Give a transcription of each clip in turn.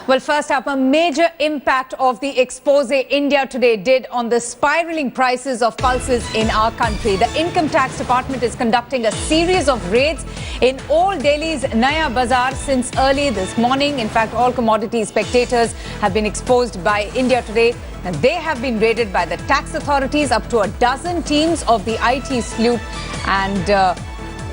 Well, first up, a major impact of the expose India Today did on the spiraling prices of pulses in our country. The Income Tax Department is conducting a series of raids in all Delhi's Naya Bazaar since early this morning. In fact, all commodity spectators have been exposed by India Today. And they have been raided by the tax authorities, up to a dozen teams of the IT sleuth and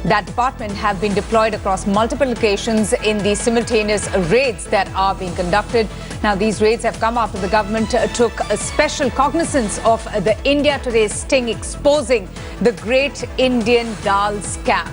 that department have been deployed across multiple locations in the simultaneous raids that are being conducted. Now, these raids have come after the government took a special cognizance of the India Today sting exposing the Great Indian Dal scam.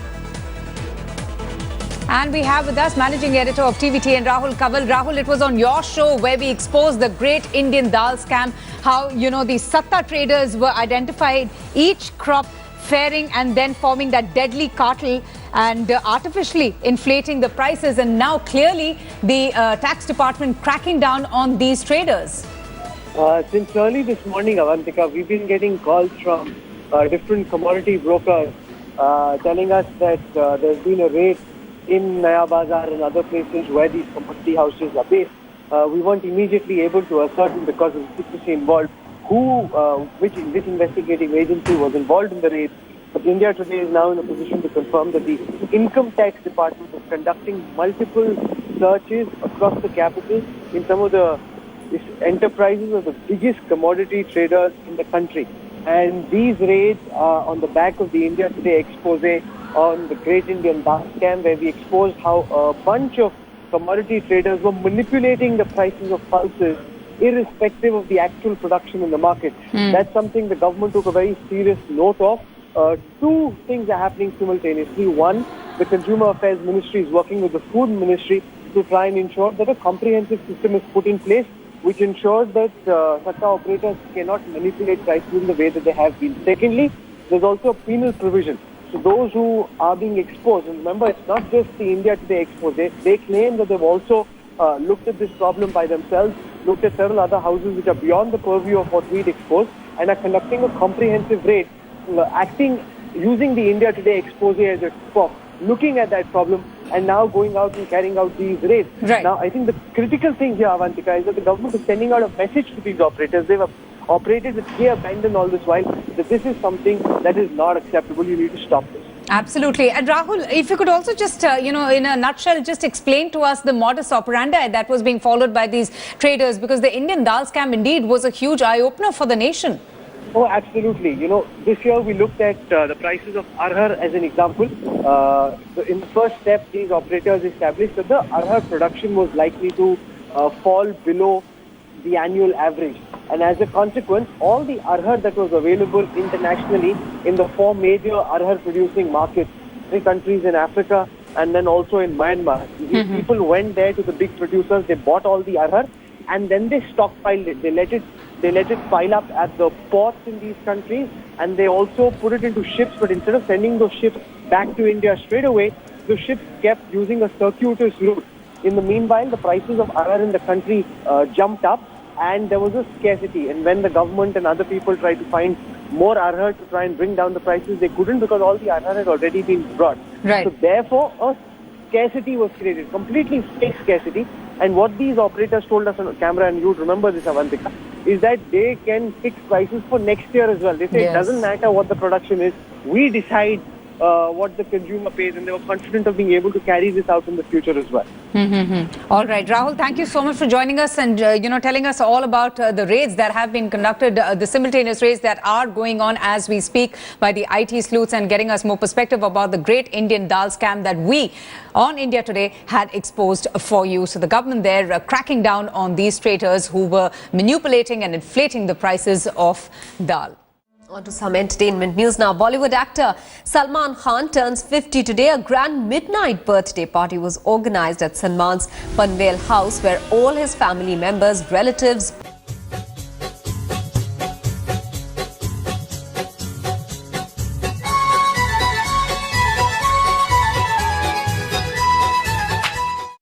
And we have with us managing editor of TVTN, Rahul Kanwal. Rahul, it was on your show where we exposed the Great Indian Dal scam, how, the Satta traders were identified, each crop faring and then forming that deadly cartel and artificially inflating the prices. And now clearly the tax department cracking down on these traders. Since early this morning, Avantika, we've been getting calls from different commodity brokers telling us that there's been a raid in Naya Bazaar and other places where these commodity houses are based. We weren't immediately able to ascertain, because of the secrecy involved, which investigating agency was involved in the raid. But India Today is now in a position to confirm that the Income Tax Department is conducting multiple searches across the capital in some of the enterprises of the biggest commodity traders in the country. And these raids are on the back of the India Today expose on the Great Indian Dal scam, where we exposed how a bunch of commodity traders were manipulating the prices of pulses irrespective of the actual production in the market. That's something the government took a very serious note of. Two things are happening simultaneously. One, the Consumer Affairs Ministry is working with the Food Ministry to try and ensure that a comprehensive system is put in place which ensures that Satta operators cannot manipulate prices in the way that they have been. Secondly, there's also a penal provision. So those who are being exposed, and remember, it's not just the India Today expose, they claim that they've also looked at this problem by themselves, looked at several other houses which are beyond the purview of what we'd exposed, and are conducting a comprehensive raid, using the India Today expose as a prop, looking at that problem, and now going out and carrying out these raids. Right. Now, I think the critical thing here, Avantika, is that the government is sending out a message to these operators. They've operated with clear abandon all this while, that this is something that is not acceptable. You need to stop this. Absolutely. And Rahul, if you could also just, in a nutshell, just explain to us the modus operandi that was being followed by these traders, because the Indian Dal scam indeed was a huge eye-opener for the nation. Oh, absolutely. This year we looked at the prices of arhar as an example. In the first step, these operators established that the arhar production was likely to fall below the annual average. And as a consequence, all the arhar that was available internationally in the four major arhar producing markets, 3 countries in Africa and then also in Myanmar. These people went there to the big producers, they bought all the arhar and then they stockpiled it. They let it pile up at the ports in these countries, and they also put it into ships, but instead of sending those ships back to India straight away, the ships kept using a circuitous route. In the meanwhile, the prices of arhar in the country jumped up, and there was a scarcity. And when the government and other people tried to find more arhar to try and bring down the prices, they couldn't, because all the arhar had already been brought. Right. So therefore, a scarcity was created, completely fake scarcity. And what these operators told us on camera, and you'd remember this, Avantika, is that they can fix prices for next year as well. They say It doesn't matter what the production is, we decide what the consumer pays, and they were confident of being able to carry this out in the future as well. All right, Rahul, thank you so much for joining us and telling us all about the raids that have been conducted, the simultaneous raids that are going on as we speak by the IT sleuths, and getting us more perspective about the Great Indian Dal scam that we on India Today had exposed for you. So the government there cracking down on these traders who were manipulating and inflating the prices of dal. On to some entertainment news now. Bollywood actor Salman Khan turns 50 today. A grand midnight birthday party was organized at Salman's Panvel house, where all his family members, relatives,